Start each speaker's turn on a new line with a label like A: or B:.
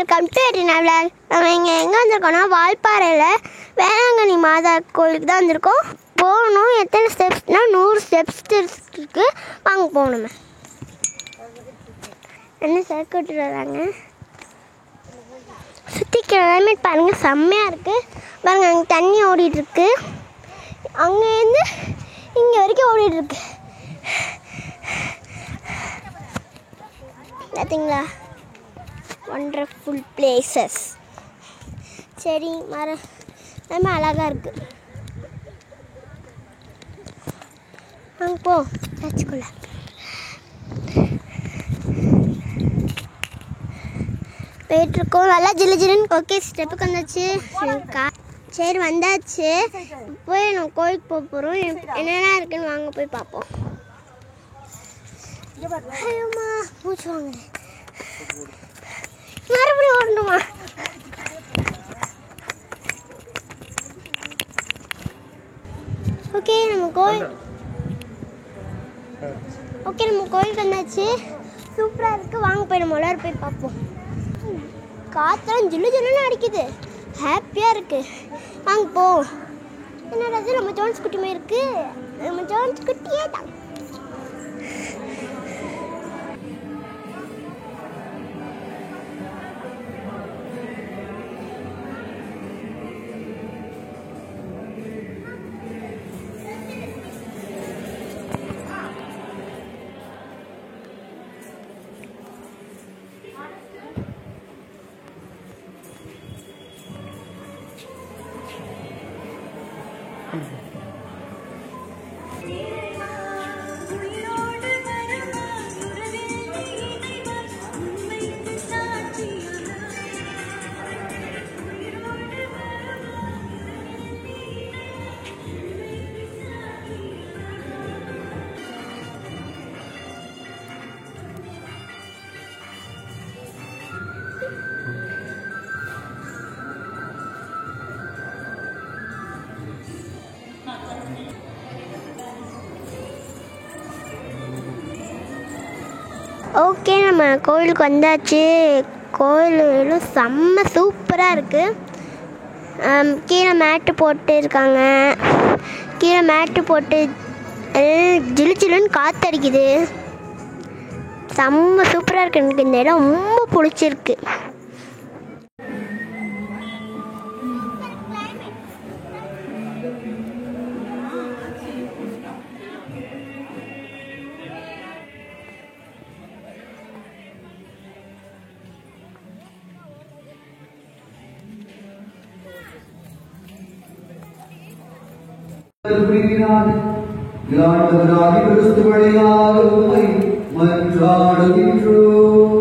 A: Welcome to எட்டினாவிலாக். நம்ம இங்கே எங்கே வந்திருக்கோம்னா வால்பாறையில் வேளாங்கண்ணி மாதா கோயிலுக்கு தான் வந்திருக்கோம். போகணும். எத்தனை ஸ்டெப்ஸ்னால் 100 ஸ்டெப்ஸ் இருக்குது. வாங்க போகணுமே. என்ன சர்க்கிட்டு வராங்க. சுற்றி கிளைமேட் பாருங்கள், செம்மையாக இருக்குது. பாருங்கள், அங்கே தண்ணி ஓடிட்டுருக்கு. அங்கேருந்து இங்கே வரைக்கும் ஓடிட்டுருக்கு. பார்த்தீங்களா, ஒண்டர்ஃபுல் பிளேசஸ். சரி, ரொம்ப அழகாக இருக்குது. அங்கே போ சர்ச்சுக்குள்ள. போயிட்டுருக்கோம். நல்லா ஜில்லு ஜில்லுன்னு. ஓகே, ஸ்டெப்புக்கு வந்தாச்சு. சரி, வந்தாச்சு. போய் நம்ம கோயிலுக்கு போக போகிறோம். என்னென்ன இருக்குன்னு வாங்க போய் பார்ப்போம். ஐயோம்மா, மூச்சு வாங்குறேன். மறுபடியும் ஓடணுமா? ஓகே, நம்ம கோயிலுக்கு வந்தாச்சு. சூப்பராக இருக்குது. வாங்க போய் நம்ம எல்லாரும் போய் பார்ப்போம். காற்றெல்லாம் ஜில்லு ஜில்லுன்னு அடிக்குது. ஹாப்பியாக இருக்குது. வாங்க போ. என்னடாது, நம்ம ஜோன்ஸ் குட்டியுமே இருக்குது. நம்ம ஜோன்ஸ் குட்டியே தான். ஓகே, நம்ம கோயிலுக்கு வந்தாச்சு. கோயில் செம்ம சூப்பராக இருக்குது. கீழே மேட்டு போட்டு இருக்காங்க. கீழே மேட்டு போட்டு ஜிலு ஜிலுன்னு காற்றடிக்குது. செம்ம சூப்பராக இருக்குது. எனக்கு இந்த இடம் ரொம்ப பிடிச்சிருக்கு.
B: மன்றாடுகின்றோம்.